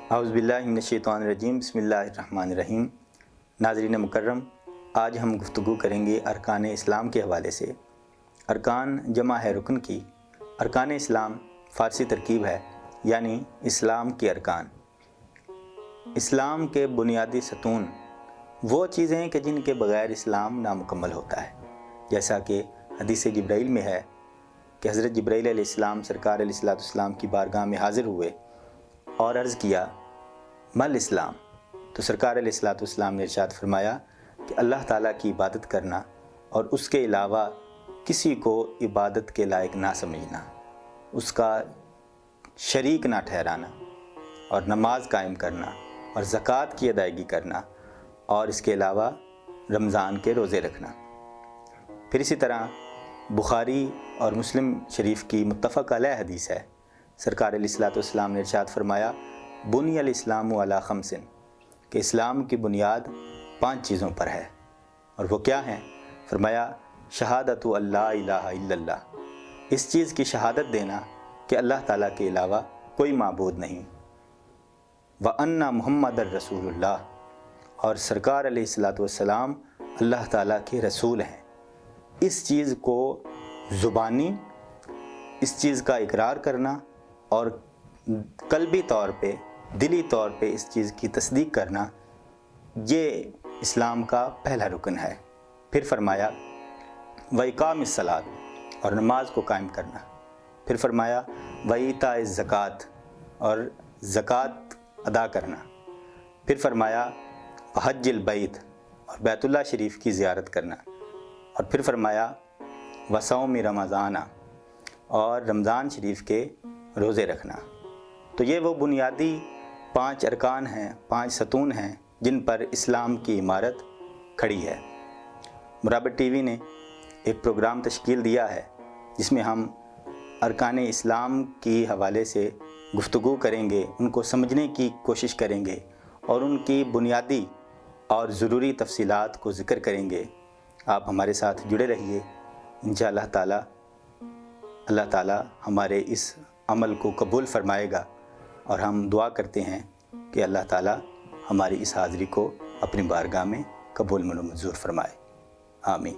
اعوذ باللہ من الشیطان الرجیم، بسم اللہ الرحمن الرحیم۔ ناظرین مکرم، آج ہم گفتگو کریں گے ارکان اسلام کے حوالے سے۔ ارکان جمع ہے رکن کی۔ ارکان اسلام فارسی ترکیب ہے، یعنی اسلام کے ارکان۔ اسلام کے بنیادی ستون وہ چیزیں ہیں کہ جن کے بغیر اسلام نامکمل ہوتا ہے، جیسا کہ حدیث جبرائیل میں ہے کہ حضرت جبرائیل علیہ السلام سرکار علیہ السلام کی بارگاہ میں حاضر ہوئے اور عرض کیا مل اسلام، تو سرکار علیہ السلام نے ارشاد فرمایا کہ اللہ تعالیٰ کی عبادت کرنا اور اس کے علاوہ کسی کو عبادت کے لائق نہ سمجھنا، اس کا شریک نہ ٹھہرانا، اور نماز قائم کرنا اور زکوٰۃ کی ادائیگی کرنا، اور اس کے علاوہ رمضان کے روزے رکھنا۔ پھر اسی طرح بخاری اور مسلم شریف کی متفق علیہ حدیث ہے، سرکار علیہ السلام نے ارشاد فرمایا بنی الاسلام علی خمس، کہ اسلام کی بنیاد 5 چیزوں پر ہے، اور وہ کیا ہیں؟ فرمایا شہادت اللہ الہ الا اللہ، اس چیز کی شہادت دینا کہ اللہ تعالیٰ کے علاوہ کوئی معبود نہیں، وَأَنَّ مُحَمَّدَ الرَّسُولُ اللَّهِ، اور سرکار علیہ السلام اللہ تعالیٰ کے رسول ہیں۔ اس چیز کو زبانی، اس چیز کا اقرار کرنا اور قلبی طور پہ، دلی طور پہ اس چیز کی تصدیق کرنا، یہ اسلام کا پہلا رکن ہے۔ پھر فرمایا وَإِقَامِ الصَّلَاةِ، اور نماز کو قائم کرنا۔ پھر فرمایا وَإِيتَاءِ الزَّكَاةِ، اور زکوٰۃ ادا کرنا۔ پھر فرمایا وَحَجِّ الْبَيْتِ، اور بیت اللہ شریف کی زیارت کرنا۔ اور پھر فرمایا وَصَوْمِ رمضان، اور رمضان شریف کے روزے رکھنا۔ تو یہ وہ بنیادی 5 ارکان ہیں، 5 ستون ہیں جن پر اسلام کی عمارت کھڑی ہے۔ مرابط ٹی وی نے ایک پروگرام تشکیل دیا ہے جس میں ہم ارکان اسلام کی حوالے سے گفتگو کریں گے، ان کو سمجھنے کی کوشش کریں گے اور ان کی بنیادی اور ضروری تفصیلات کو ذکر کریں گے۔ آپ ہمارے ساتھ جڑے رہیے، انشاءاللہ تعالی اللہ تعالی ہمارے اس عمل کو قبول فرمائے گا، اور ہم دعا کرتے ہیں کہ اللہ تعالی ہماری اس حاضری کو اپنی بارگاہ میں قبول منظور فرمائے۔ آمین۔